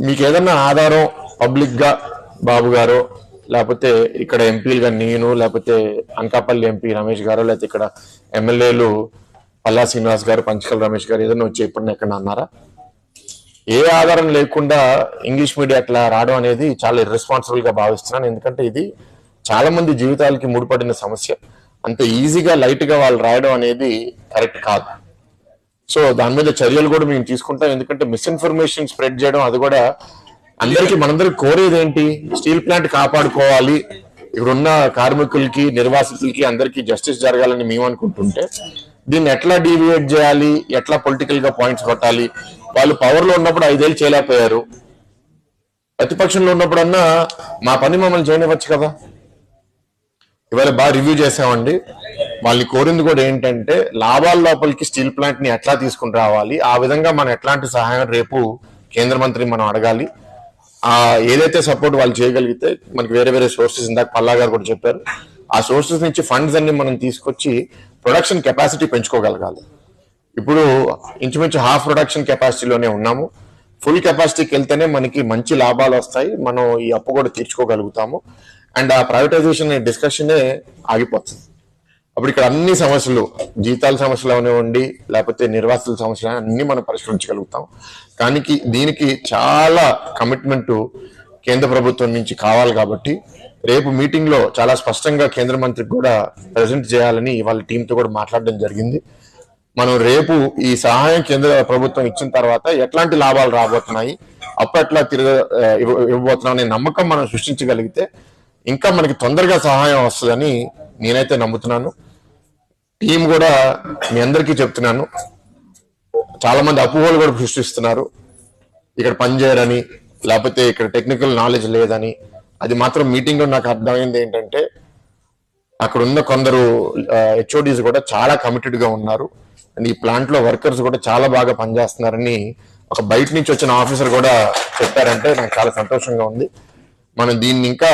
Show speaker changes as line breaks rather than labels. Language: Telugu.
మీకు ఏదన్నా ఆధారం పబ్లిక్ గా బాబు గారు లేకపోతే ఇక్కడ ఎంపీలుగా నేను లేకపోతే అనకాపల్లి ఎంపీ రమేష్ గారు లేకపోతే ఇక్కడ ఎమ్మెల్యేలు పల్లా శ్రీనివాస్ గారు పంచకల్ రమేష్ గారు ఏదైనా వచ్చి ఇప్పుడు ఎక్కడ అన్నారా? ఏ ఆధారం లేకుండా ఇంగ్లీష్ మీడియా అట్లా రావడం అనేది చాలా ఇర్రెస్పాన్సిబుల్ గా భావిస్తున్నాను. ఎందుకంటే ఇది చాలా మంది జీవితాలకి ముడిపడిన సమస్య. అంత ఈజీగా లైట్ గా వాళ్ళు రాయడం అనేది కరెక్ట్ కాదు. సో దాని మీద చర్యలు కూడా మేము తీసుకుంటాం. ఎందుకంటే మిస్ఇన్ఫర్మేషన్ స్ప్రెడ్ చేయడం అది కూడా అందరికీ మనందరికి కోరేది ఏంటి? స్టీల్ ప్లాంట్ కాపాడుకోవాలి, ఇక్కడున్న కార్మికులకి నిర్వాసితులకి అందరికీ జస్టిస్ జరగాలని మేము అనుకుంటుంటే దీన్ని ఎట్లా డీవియేట్ చేయాలి, ఎట్లా పొలిటికల్ గా పాయింట్స్ కొట్టాలి. వాళ్ళు పవర్ లో ఉన్నప్పుడు 5 ఏళ్ళు చేయలేకపోయారు, ప్రతిపక్షంలో ఉన్నప్పుడన్నా మా పని మమ్మల్ని చేయనివ్వచ్చు కదా. ఇవాళ బాగా రివ్యూ చేసామండి. వాళ్ళని కోరింది కూడా ఏంటంటే లాభాల లోపలికి స్టీల్ ప్లాంట్ ని ఎట్లా తీసుకుని రావాలి, ఆ విధంగా మనం ఎట్లాంటి సహాయం రేపు కేంద్ర మంత్రి మనం అడగాలి. ఏదైతే సపోర్ట్ వాళ్ళు చేయగలిగితే మనకి వేరే వేరే సోర్సెస్, ఇందాక పల్లా గారు కూడా చెప్పారు, ఆ సోర్సెస్ నుంచి ఫండ్స్ అన్ని మనం తీసుకొచ్చి ప్రొడక్షన్ కెపాసిటీ పెంచుకోగలగాలి. ఇప్పుడు ఇంచుమించు హాఫ్ ప్రొడక్షన్ కెపాసిటీలోనే ఉన్నాము. ఫుల్ కెపాసిటీకి వెళ్తేనే మనకి మంచి లాభాలు వస్తాయి, మనం ఈ అప్పు కూడా తీర్చుకోగలుగుతాము. అండ్ ఆ ప్రైవేటైజేషన్ డిస్కషనే ఆగిపోతుంది. అప్పుడు ఇక్కడ అన్ని సమస్యలు, జీతాల సమస్యలు అవనివ్వండి లేకపోతే నిర్వాసితుల సమస్యలు అన్ని మనం పరిష్కరించగలుగుతాం. కానీ దీనికి చాలా కమిట్మెంట్ కేంద్ర ప్రభుత్వం నుంచి కావాలి. కాబట్టి రేపు మీటింగ్ లో చాలా స్పష్టంగా కేంద్ర మంత్రికి కూడా ప్రజెంట్ చేయాలని వాళ్ళ టీంతో కూడా మాట్లాడడం జరిగింది. మనం రేపు ఈ సహాయం కేంద్ర ప్రభుత్వం ఇచ్చిన తర్వాత ఎట్లాంటి లాభాలు రాబోతున్నాయి, అప్పు ఎట్లా ఇవ్వబోతున్నాం అనే నమ్మకం మనం సృష్టించగలిగితే ఇంకా మనకి తొందరగా సహాయం వస్తుందని నేనైతే నమ్ముతున్నాను. టీం కూడా మీ అందరికీ చెప్తున్నాను, చాలా మంది అపోహలు కూడా సృష్టిస్తున్నారు, ఇక్కడ పనిచేయరని లేకపోతే ఇక్కడ టెక్నికల్ నాలెడ్జ్ లేదని. అది మాత్రం మీటింగ్ లో నాకు అర్థమైంది ఏంటంటే అక్కడ ఉన్న కొందరు హెచ్ఓడీస్ కూడా చాలా కమిటెడ్ గా ఉన్నారు. అండ్ ఈ ప్లాంట్ లో వర్కర్స్ కూడా చాలా బాగా పనిచేస్తున్నారని ఒక బయట నుంచి వచ్చిన ఆఫీసర్ కూడా చెప్పారంటే నాకు చాలా సంతోషంగా ఉంది. మనం దీన్ని ఇంకా